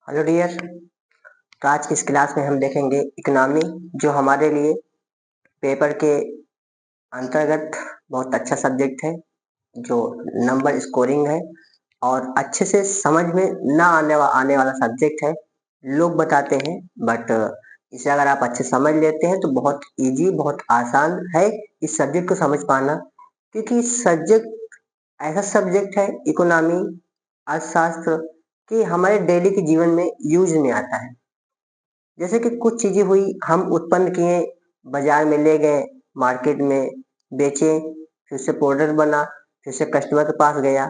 Hello dear. तो आज की इस क्लास में हम देखेंगे इकोनॉमी, जो हमारे लिए पेपर के अंतर्गत बहुत अच्छा सब्जेक्ट है, जो नंबर स्कोरिंग है और अच्छे से समझ में ना आने वाला सब्जेक्ट है। लोग बताते हैं बट इसे अगर आप अच्छे समझ लेते हैं तो बहुत इजी, बहुत आसान है इस सब्जेक्ट को समझ पाना, क्योंकि इस सब्जेक्ट ऐसा सब्जेक्ट है इकोनॉमी, अर्थशास्त्र, कि हमारे डेली के जीवन में यूज में आता है। जैसे कि कुछ चीजें हुई, हम उत्पन्न किए, बाजार में ले गए, मार्केट में बेचे, फिर से प्रोडक्ट बना, फिर से कस्टमर के पास गया।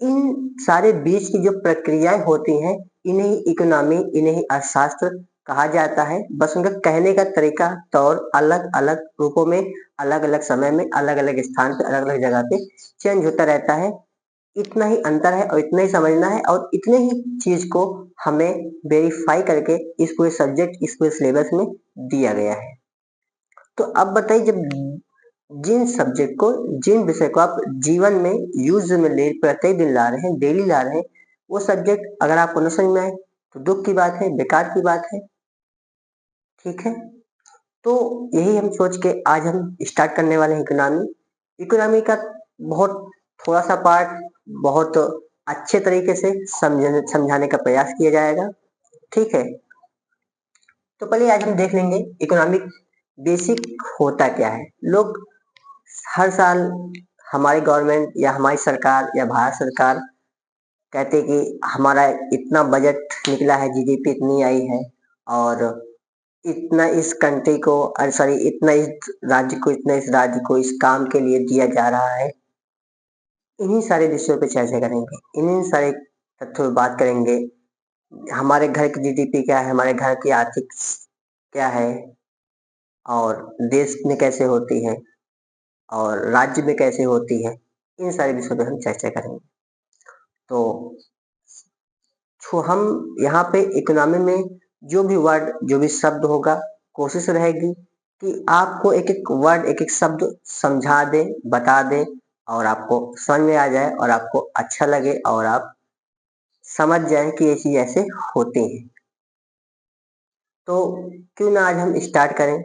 इन सारे बीच की जो प्रक्रियाएं होती हैं, इन्हें इकोनॉमी, इन्हें अर्थशास्त्र कहा जाता है। बस उनका कहने का तरीका तौर अलग अलग रूपों में, अलग अलग समय में, अलग अलग स्थान पे, अलग अलग जगह पे चेंज होता रहता है। इतना ही अंतर है और इतना ही समझना है और इतने ही चीज को हमें वेरीफाई करके इस पूरे सब्जेक्ट, इस पूरे सिलेबस में दिया गया है। तो अब बताइए, जब जिन सब्जेक्ट को, जिन विषय को आप जीवन में यूज में ले प्रत्येक दिन ला रहे हैं, डेली ला रहे हैं, वो सब्जेक्ट अगर आपको न समझ में आए तो दुख की बात है, बेकार की बात है। ठीक है, तो यही हम सोच के आज हम स्टार्ट करने वाले हैं इकोनॉमी। इकोनॉमी का बहुत थोड़ा सा पार्ट बहुत अच्छे तरीके से समझाने का प्रयास किया जाएगा। ठीक है, तो पहले आज हम देख लेंगे इकोनॉमिक बेसिक होता क्या है। लोग हर साल, हमारी गवर्नमेंट या हमारी सरकार या भारत सरकार कहते कि हमारा इतना बजट निकला है, जीडीपी इतनी आई है और इतना इस कंट्री को, सॉरी, इतना इस राज्य को, इतना इस राज्य को इस काम के लिए दिया जा रहा है। इन्हीं सारे विषयों पे चर्चा करेंगे, इन्हीं सारे तथ्यों पे बात करेंगे। हमारे घर की जीडीपी क्या है, हमारे घर की आर्थिक क्या है, और देश में कैसे होती है और राज्य में कैसे होती है, इन सारे विषयों पे हम चर्चा करेंगे। तो हम यहाँ पे इकोनॉमी में जो भी वर्ड, जो भी शब्द होगा, कोशिश रहेगी कि आपको एक एक वर्ड, एक एक शब्द समझा दे, बता दे और आपको समझ में आ जाए और आपको अच्छा लगे और आप समझ जाए कि ये चीज ऐसे होती है। तो क्यों ना आज हम स्टार्ट करें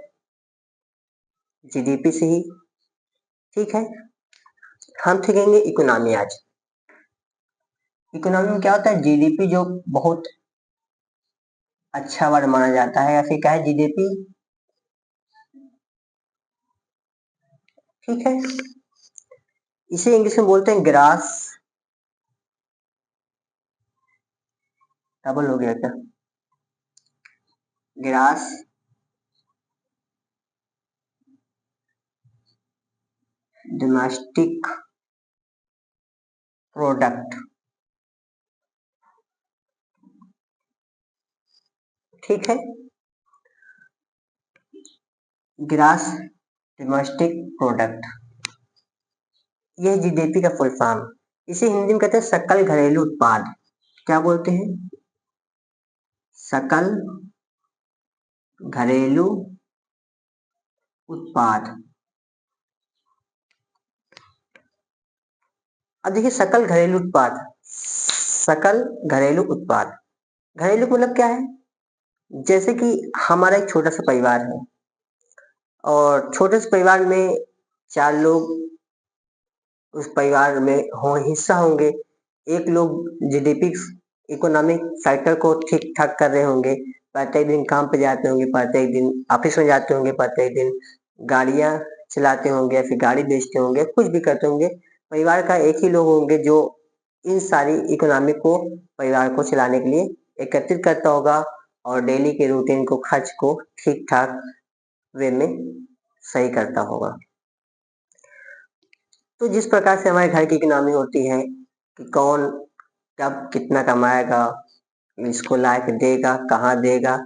जीडीपी से ही। ठीक है, हम सीखेंगे इकोनॉमी आज। इकोनॉमी में क्या होता है, जीडीपी, जो बहुत अच्छा वर्ड माना जाता है, या फिर क्या है, जीडीपी। ठीक है, इसे इंग्लिश में बोलते हैं ग्रास, डबल हो गया क्या, ग्रास डोमेस्टिक प्रोडक्ट। ठीक है, ग्रास डोमेस्टिक प्रोडक्ट, यह जीडीपी का फुल फॉर्म। इसे हिंदी में कहते हैं सकल घरेलू उत्पाद। क्या बोलते हैं, सकल घरेलू उत्पाद। अब देखिए, सकल घरेलू उत्पाद, सकल घरेलू उत्पाद, घरेलू मतलब क्या है, जैसे कि हमारा एक छोटा सा परिवार है और छोटे से परिवार में 4 लोग उस परिवार में हिस्सा होंगे। एक लोग जीडीपी, इकोनॉमिक फैक्टर को ठीक ठाक कर रहे होंगे, प्रत्येक दिन काम पे जाते होंगे, प्रत्येक दिन ऑफिस में जाते होंगे, प्रत्येक दिन गाड़ियां चलाते होंगे, फिर गाड़ी बेचते होंगे, कुछ भी करते होंगे। परिवार का एक ही लोग होंगे जो इन सारी इकोनॉमी को, परिवार को चलाने के लिए एकत्रित करता होगा और डेली के रूटीन को, खर्च को ठीक ठाक वे में सही करता होगा। तो जिस प्रकार से हमारे घर की इकोनॉमी होती है कि कौन कब कितना कमाएगा, इसको ला के देगा, कहाँ देगा,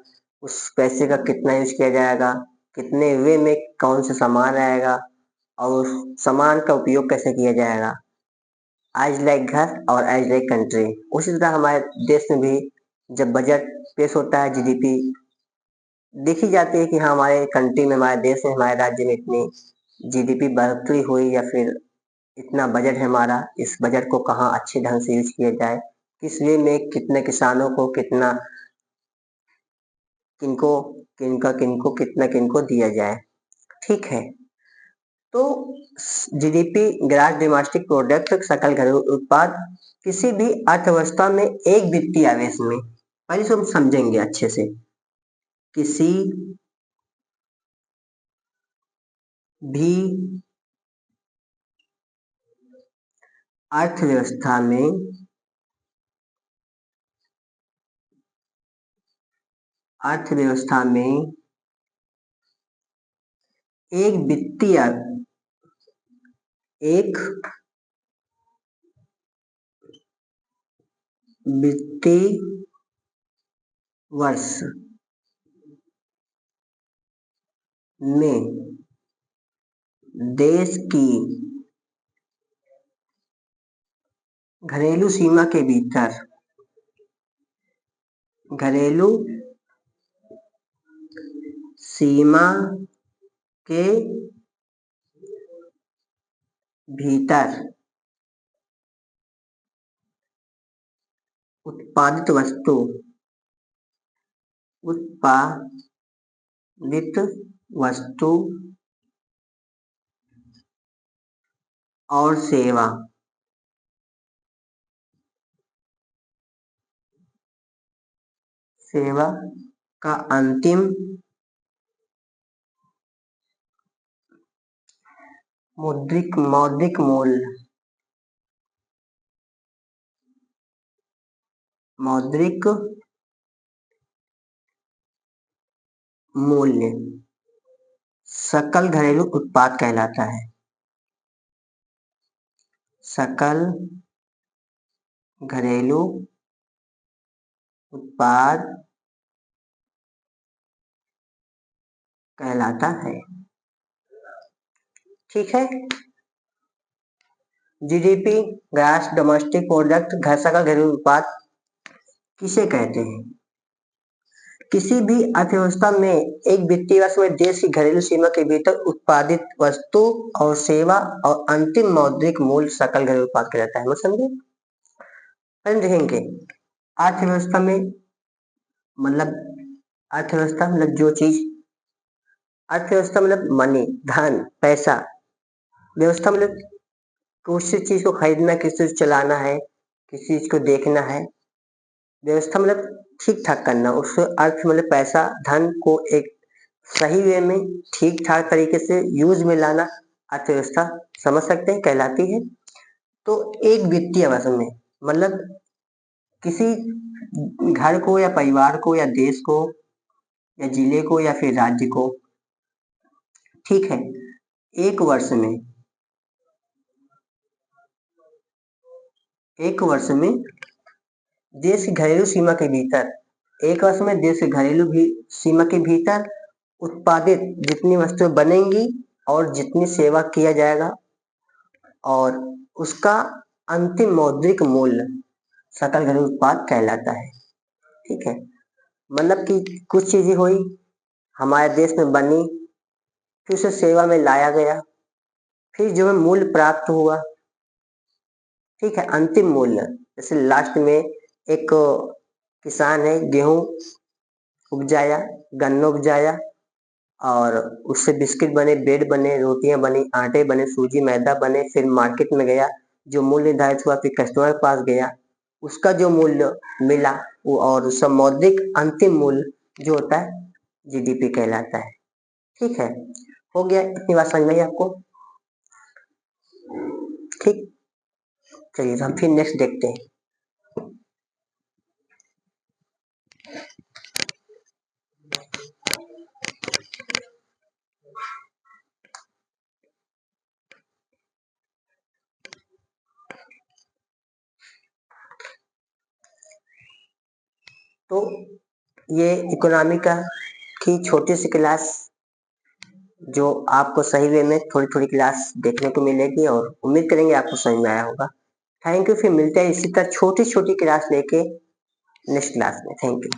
उस पैसे का कितना यूज किया जाएगा, कितने वे में कौन सा सामान आएगा और उस सामान का उपयोग कैसे किया जाएगा, एज लाइक घर और एज लाइक कंट्री। उसी तरह हमारे देश में भी जब बजट पेश होता है, जीडीपी देखी जाती है कि हाँ, हमारे कंट्री में, हमारे देश में, हमारे राज्य में इतनी जीडीपी बढ़ोतरी हुई या फिर इतना बजट है हमारा, इस बजट को कहाँ अच्छे ढंग से यूज किया जाए, किस वे में कितने किसानों को कितना किनको किनको दिया जाए। ठीक है, तो जीडीपी ग्रॉस डोमेस्टिक प्रोडक्ट सकल घरेलू उत्पाद किसी भी अर्थव्यवस्था में एक वित्तीय आवेश में, पहले से हम समझेंगे अच्छे से, किसी भी अर्थव्यवस्था में एक वित्तीय वर्ष में देश की घरेलू सीमा के भीतर उत्पादित वस्तु और सेवा का अंतिम मौद्रिक मूल्य सकल घरेलू उत्पाद कहलाता है। सकल घरेलू उत्पाद कहलाता है। ठीक है, जीडीपी ग्रॉस डोमेस्टिक प्रोडक्ट सकल घरेलू उत्पाद किसे कहते हैं? किसी भी अर्थव्यवस्था में एक वित्तीय वर्ष में देश की घरेलू सीमा के भीतर उत्पादित वस्तु और सेवा और अंतिम मौद्रिक मूल्य सकल घरेलू उत्पाद कहलाता है। समझे? देखेंगे अर्थव्यवस्था में मतलब जो चीज, अर्थव्यवस्था मतलब मनी, धन, पैसा। व्यवस्था मतलब किसी चीज को खरीदना, किसी चीज चलाना है, किसी चीज को देखना है। व्यवस्था मतलब ठीक ठाक करना, उस अर्थ मतलब पैसा धन को एक सही वे में ठीक ठाक तरीके से यूज में लाना अर्थव्यवस्था समझ सकते हैं, कहलाती है। तो एक वित्तीय वर्ष में मतलब किसी घर को या परिवार को या देश को या जिले को या फिर राज्य को, ठीक है, एक वर्ष में देश की घरेलू सीमा के भीतर, एक वर्ष में देश की घरेलू सीमा के भीतर उत्पादित जितनी वस्तुएं बनेंगी और जितनी सेवा किया जाएगा और उसका अंतिम मौद्रिक मूल्य सकल घरेलू उत्पाद कहलाता है। ठीक है, मतलब कि कुछ चीजें हुई हमारे देश में बनी, फिर उसे सेवा में लाया गया, फिर जो है मूल्य प्राप्त हुआ। ठीक है, अंतिम मूल्य, जैसे लास्ट में एक किसान है गेहूं उपजाया, गन्ना उपजाया और उससे बिस्किट बने, ब्रेड बने, रोटियां बनी, आटे बने, सूजी मैदा बने, फिर मार्केट में गया, जो मूल्य निर्धारित हुआ, फिर कस्टमर के पास गया, उसका जो मूल्य मिला वो और उसका मौद्रिक अंतिम मूल्य जो होता है जीडीपी कहलाता है। ठीक है, हो गया, इतनी बात समझ में आई आपको? ठीक, चलिए हम फिर नेक्स्ट देखते हैं। तो ये इकोनॉमी की छोटी सी क्लास जो आपको सही वे में थोड़ी थोड़ी क्लास देखने को मिलेगी और उम्मीद करेंगे आपको समझ में आया होगा। थैंक यू, फिर मिलते हैं इसी तरह छोटी छोटी क्लास लेके नेक्स्ट क्लास में। Thank you.